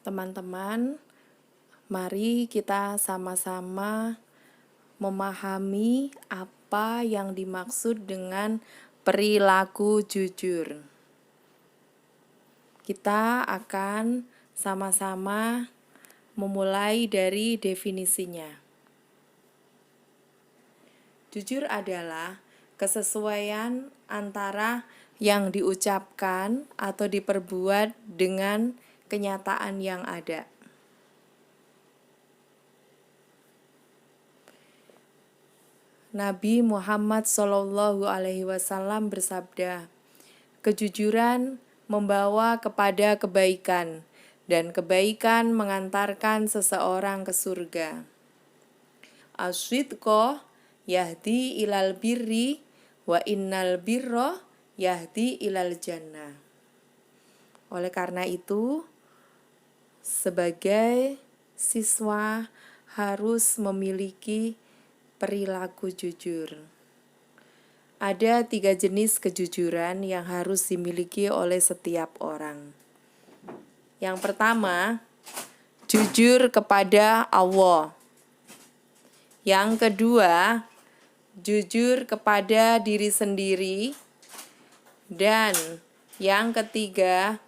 Teman-teman, mari kita sama-sama memahami apa yang dimaksud dengan perilaku jujur. Kita akan sama-sama memulai dari definisinya. Jujur adalah kesesuaian antara yang diucapkan atau diperbuat dengan kenyataan yang ada. Nabi Muhammad SAW bersabda, kejujuran membawa kepada kebaikan, dan kebaikan mengantarkan seseorang ke surga. As-sidqo yahdi ilal birri, wa innal birro yahdi ilal jannah. Oleh karena itu, sebagai siswa harus memiliki perilaku jujur. Ada 3 jenis kejujuran yang harus dimiliki oleh setiap orang. Yang pertama, jujur kepada Allah. Yang kedua, jujur kepada diri sendiri. Dan yang ketiga,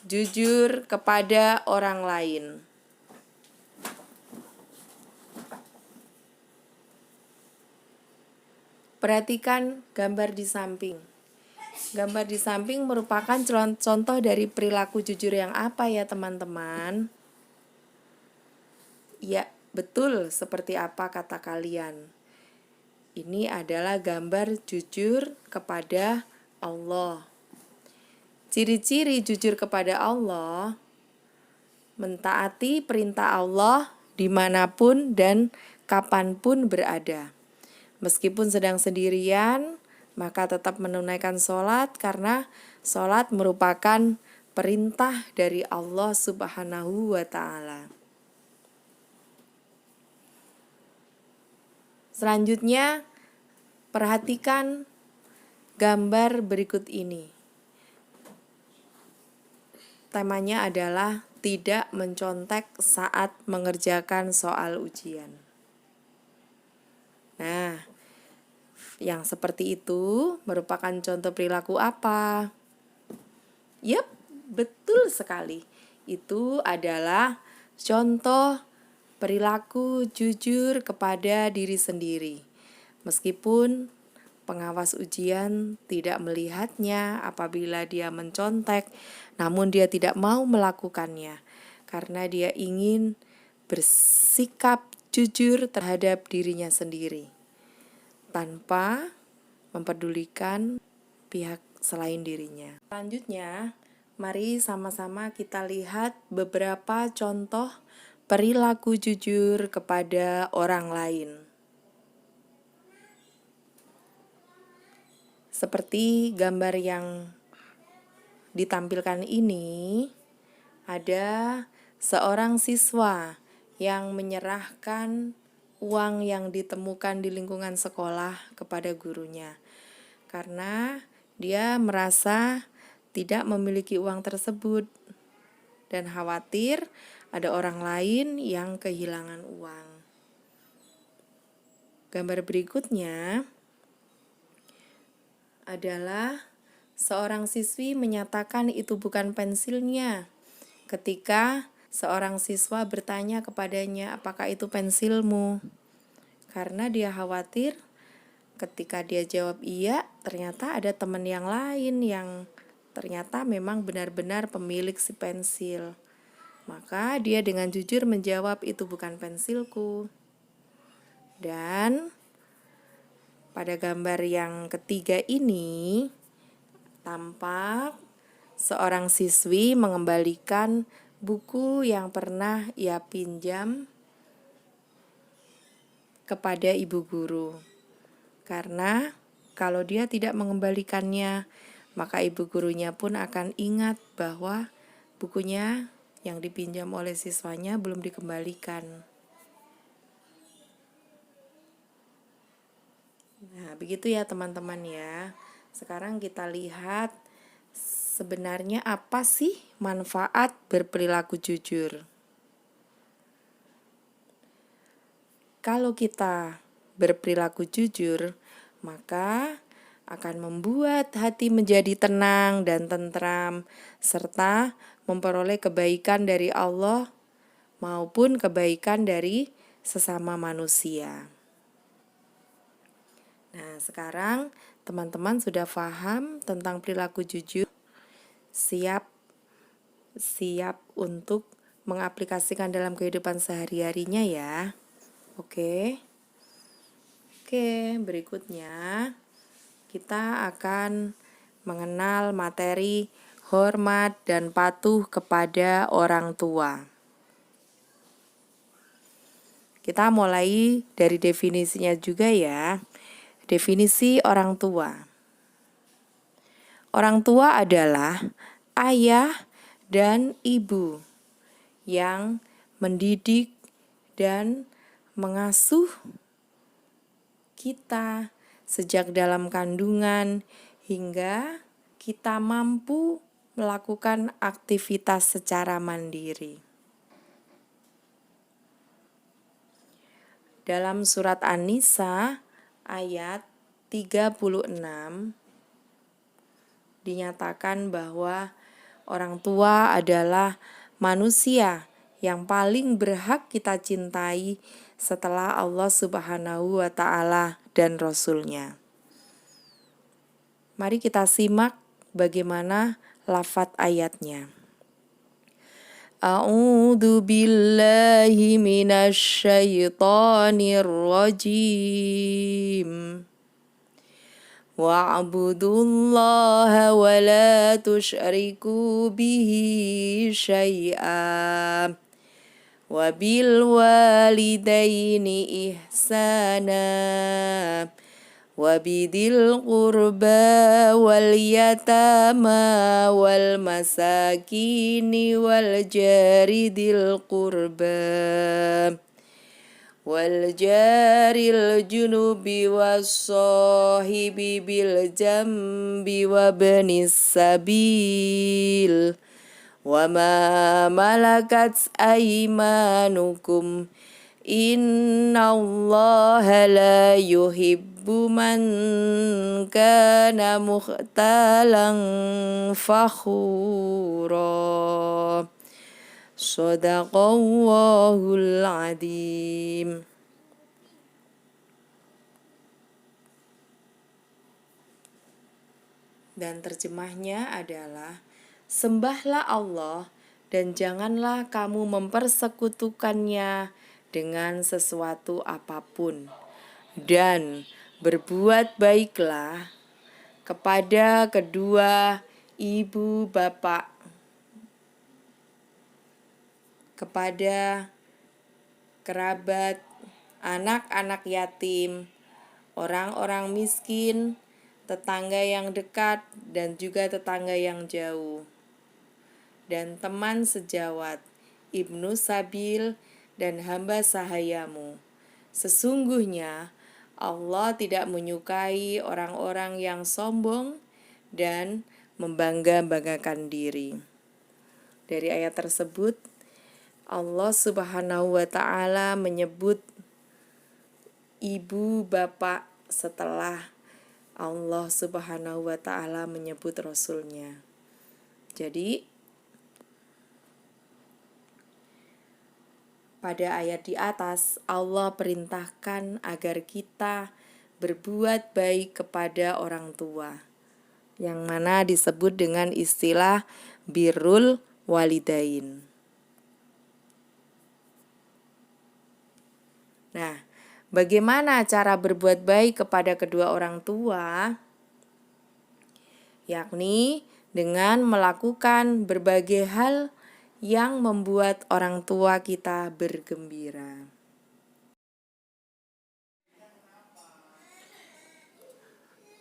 jujur kepada orang lain. Perhatikan gambar di samping. Gambar di samping merupakan contoh dari perilaku jujur yang apa ya teman-teman? Ya, betul seperti apa kata kalian. Ini adalah gambar jujur kepada Allah. Ciri-ciri jujur kepada Allah, mentaati perintah Allah dimanapun dan kapanpun berada. Meskipun sedang sendirian, maka tetap menunaikan sholat karena sholat merupakan perintah dari Allah Subhanahu wa Ta'ala. Selanjutnya, perhatikan gambar berikut ini. Temanya adalah tidak mencontek saat mengerjakan soal ujian. Nah, yang seperti itu merupakan contoh perilaku apa? Yap, betul sekali. Itu adalah contoh perilaku jujur kepada diri sendiri. Meskipun pengawas ujian tidak melihatnya apabila dia mencontek, namun dia tidak mau melakukannya karena dia ingin bersikap jujur terhadap dirinya sendiri tanpa mempedulikan pihak selain dirinya. Selanjutnya, mari sama-sama kita lihat beberapa contoh perilaku jujur kepada orang lain. Seperti gambar yang ditampilkan ini, ada seorang siswa yang menyerahkan uang yang ditemukan di lingkungan sekolah kepada gurunya. Karena dia merasa tidak memiliki uang tersebut dan khawatir ada orang lain yang kehilangan uang. Gambar berikutnya adalah seorang siswi menyatakan itu bukan pensilnya ketika seorang siswa bertanya kepadanya, apakah itu pensilmu? Karena dia khawatir ketika dia jawab iya, ternyata ada teman yang lain yang ternyata memang benar-benar pemilik si pensil. Maka dia dengan jujur menjawab, itu bukan pensilku. Dan pada gambar yang ketiga ini, tampak seorang siswi mengembalikan buku yang pernah ia pinjam kepada ibu guru. Karena kalau dia tidak mengembalikannya, maka ibu gurunya pun akan ingat bahwa bukunya yang dipinjam oleh siswanya belum dikembalikan. Nah, begitu ya teman-teman ya. Sekarang kita lihat sebenarnya apa sih manfaat berperilaku jujur. Kalau kita berperilaku jujur, maka akan membuat hati menjadi tenang dan tentram, serta memperoleh kebaikan dari Allah maupun kebaikan dari sesama manusia. Nah, sekarang teman-teman sudah paham tentang perilaku jujur, siap untuk mengaplikasikan dalam kehidupan sehari-harinya ya. Oke, berikutnya kita akan mengenal materi hormat dan patuh kepada orang tua. Kita mulai dari definisinya juga ya. Definisi orang tua. Orang tua adalah ayah dan ibu yang mendidik dan mengasuh kita sejak dalam kandungan hingga kita mampu melakukan aktivitas secara mandiri. Dalam surat An-Nisa ayat 36 dinyatakan bahwa orang tua adalah manusia yang paling berhak kita cintai setelah Allah Subhanahu wa Ta'ala dan Rasul-Nya. Mari kita simak bagaimana lafadz ayatnya. A'udzu billahi minasy syaithanir rajim. Wa'budullaha wa la tusyriku bihi syai'a. Wa bil walidaini ihsana. Wabidil qurba wal yatama wal masakini wal jaridil qurba wal jaril junubi was sahibi bil jambi wabnis sabil wa ma malakat aymanukum innallaha la yuhibbu man kana mukhtalan fakhura. Shadaqallahul adzim. Dan terjemahnya adalah, sembahlah Allah dan janganlah kamu mempersekutukannya dengan sesuatu apapun, dan berbuat baiklah kepada kedua ibu bapak, kepada kerabat, anak-anak yatim, orang-orang miskin, tetangga yang dekat dan juga tetangga yang jauh, dan teman sejawat, ibnu sabil, dan hamba sahayamu. Sesungguhnya Allah tidak menyukai orang-orang yang sombong dan membangga-banggakan diri. Dari ayat tersebut, Allah Subhanahu wa Ta'ala menyebut ibu bapak setelah Allah Subhanahu wa Ta'ala menyebut Rasul-Nya. Jadi pada ayat di atas, Allah perintahkan agar kita berbuat baik kepada orang tua, yang mana disebut dengan istilah birrul walidain. Nah, bagaimana cara berbuat baik kepada kedua orang tua? Yakni dengan melakukan berbagai hal yang membuat orang tua kita bergembira.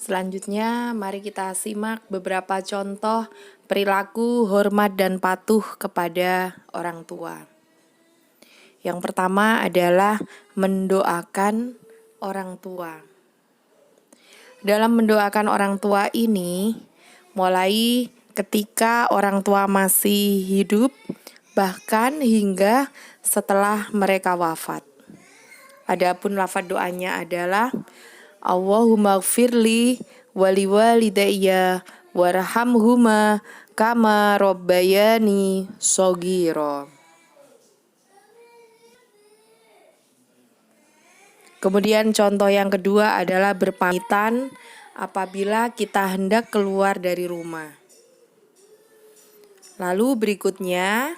Selanjutnya, mari kita simak beberapa contoh perilaku hormat dan patuh kepada orang tua. Yang pertama adalah mendoakan orang tua. Dalam mendoakan orang tua ini, mulai ketika orang tua masih hidup, bahkan hingga setelah mereka wafat. Adapun lafaz doanya adalah Allahumma gfirli waliwalidayya warhamhuma kama rabbayani shogiro. Kemudian contoh yang kedua adalah berpamitan apabila kita hendak keluar dari rumah. Lalu berikutnya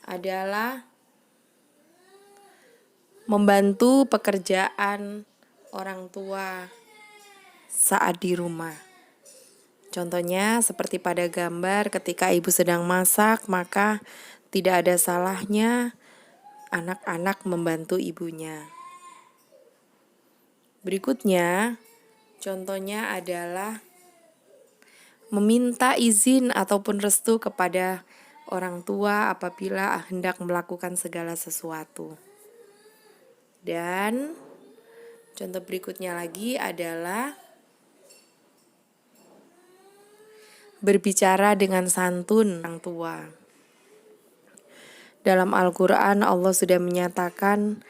adalah membantu pekerjaan orang tua saat di rumah. Contohnya seperti pada gambar ketika ibu sedang masak, maka tidak ada salahnya anak-anak membantu ibunya. Berikutnya, contohnya adalah meminta izin ataupun restu kepada orang tua apabila hendak melakukan segala sesuatu. Dan contoh berikutnya lagi adalah berbicara dengan santun orang tua. Dalam Al-Quran Allah sudah menyatakan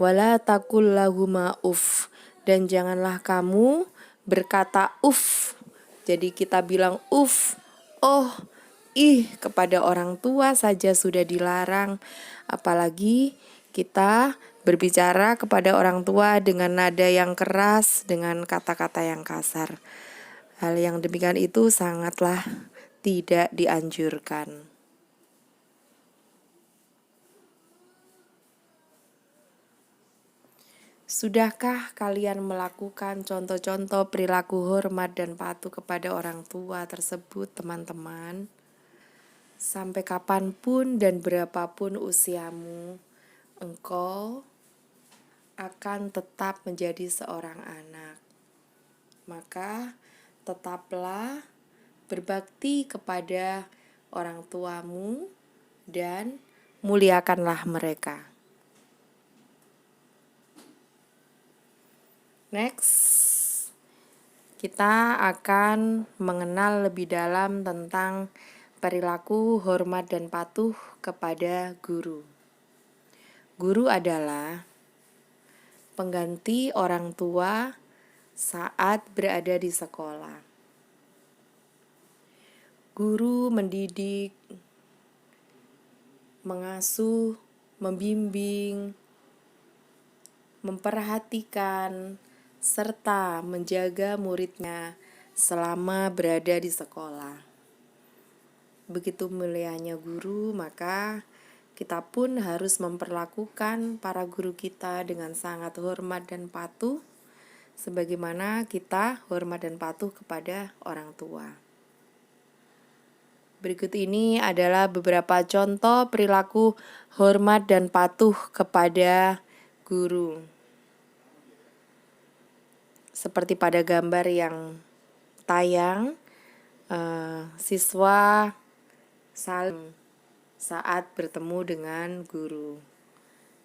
wala taqul lahuma uff, dan janganlah kamu berkata uff. Jadi kita bilang uff, oh, ih kepada orang tua saja sudah dilarang, apalagi kita berbicara kepada orang tua dengan nada yang keras, dengan kata-kata yang kasar. Hal yang demikian itu sangatlah tidak dianjurkan. Sudahkah kalian melakukan contoh-contoh perilaku hormat dan patuh kepada orang tua tersebut, teman-teman? Sampai kapanpun dan berapapun usiamu, engkau akan tetap menjadi seorang anak. Maka tetaplah berbakti kepada orang tuamu dan muliakanlah mereka. Next, kita akan mengenal lebih dalam tentang perilaku hormat dan patuh kepada guru. Guru adalah pengganti orang tua saat berada di sekolah. Guru mendidik, mengasuh, membimbing, memperhatikan, serta menjaga muridnya selama berada di sekolah. Begitu mulianya guru, maka kita pun harus memperlakukan para guru kita dengan sangat hormat dan patuh, sebagaimana kita hormat dan patuh kepada orang tua. Berikut ini adalah beberapa contoh perilaku hormat dan patuh kepada guru. Seperti pada gambar yang tayang, siswa saling saat bertemu dengan guru.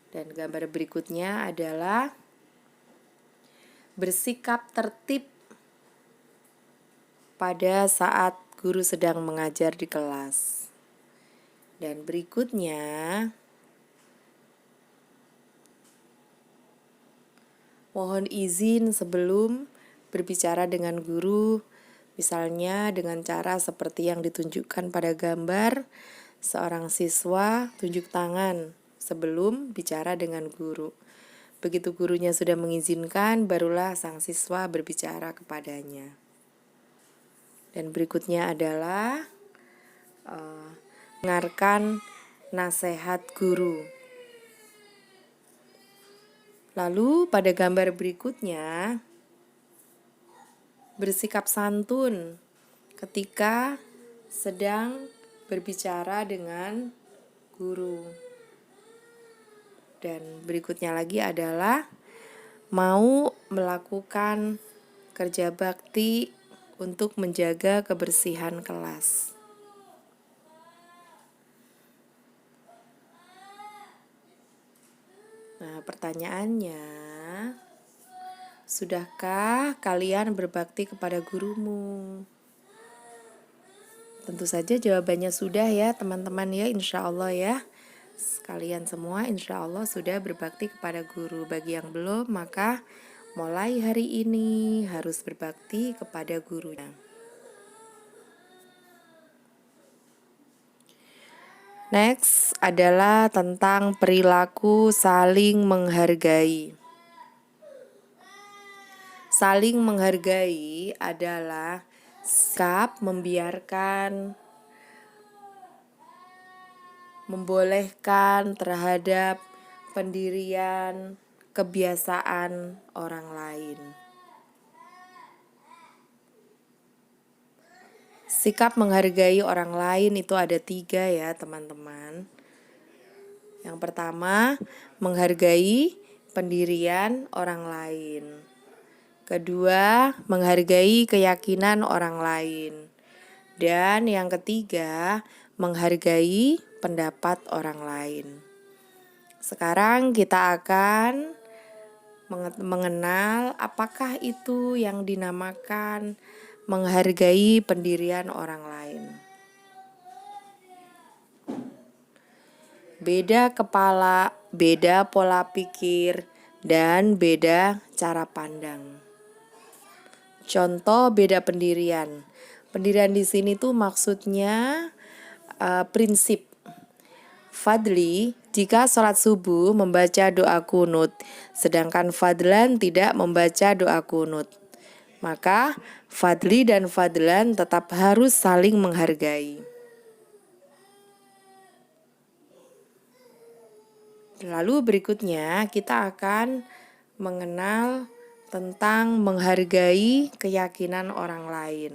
Dan gambar berikutnya adalah bersikap tertib pada saat guru sedang mengajar di kelas. Dan berikutnya, mohon izin sebelum berbicara dengan guru, misalnya dengan cara seperti yang ditunjukkan pada gambar, seorang siswa tunjuk tangan sebelum bicara dengan guru. Begitu gurunya sudah mengizinkan, barulah sang siswa berbicara kepadanya. Dan berikutnya adalah mendengarkan nasihat guru. Lalu pada gambar berikutnya, bersikap santun ketika sedang berbicara dengan guru. Dan berikutnya lagi adalah mau melakukan kerja bakti untuk menjaga kebersihan kelas. Nah, pertanyaannya, sudahkah kalian berbakti kepada gurumu? Tentu saja jawabannya sudah ya teman-teman ya, insya Allah ya. Kalian semua insya Allah sudah berbakti kepada guru. Bagi yang belum, maka mulai hari ini harus berbakti kepada gurunya. Next adalah tentang perilaku saling menghargai. Saling menghargai adalah sikap membiarkan, membolehkan terhadap pendirian, kebiasaan orang lain. Sikap menghargai orang lain itu ada 3 ya teman-teman. Yang pertama, menghargai pendirian orang lain. Kedua, menghargai keyakinan orang lain. Dan yang ketiga, menghargai pendapat orang lain. Sekarang kita akan mengenal apakah itu yang dinamakan menghargai pendirian orang lain. Beda kepala, beda pola pikir, dan beda cara pandang. Contoh beda pendirian. Pendirian di sini tuh maksudnya prinsip. Fadli jika sholat subuh membaca doa kunut, sedangkan Fadlan tidak membaca doa kunut. Maka Fadli dan Fadlan tetap harus saling menghargai. Lalu berikutnya kita akan mengenal tentang menghargai keyakinan orang lain.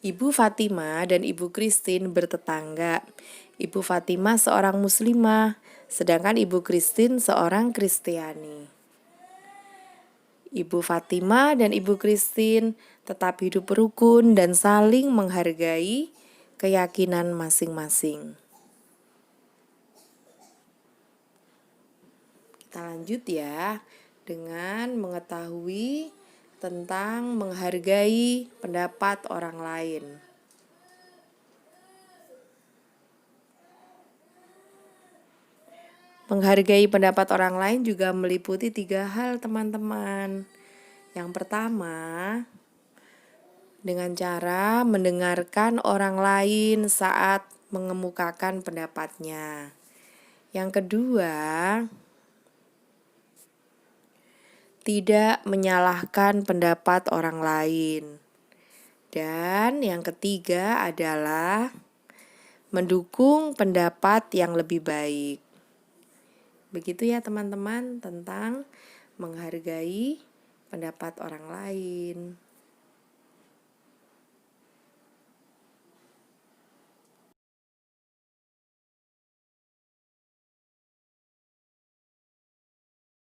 Ibu Fatimah dan Ibu Christine bertetangga. Ibu Fatimah seorang muslimah, sedangkan Ibu Christine seorang Kristiani. Ibu Fatimah dan Ibu Christine tetap hidup rukun dan saling menghargai keyakinan masing-masing. Kita lanjut ya dengan mengetahui tentang menghargai pendapat orang lain. Menghargai pendapat orang lain juga meliputi 3 hal teman-teman. Yang pertama, dengan cara mendengarkan orang lain saat mengemukakan pendapatnya. Yang kedua, tidak menyalahkan pendapat orang lain. Dan yang ketiga adalah mendukung pendapat yang lebih baik. Begitu ya teman-teman tentang menghargai pendapat orang lain.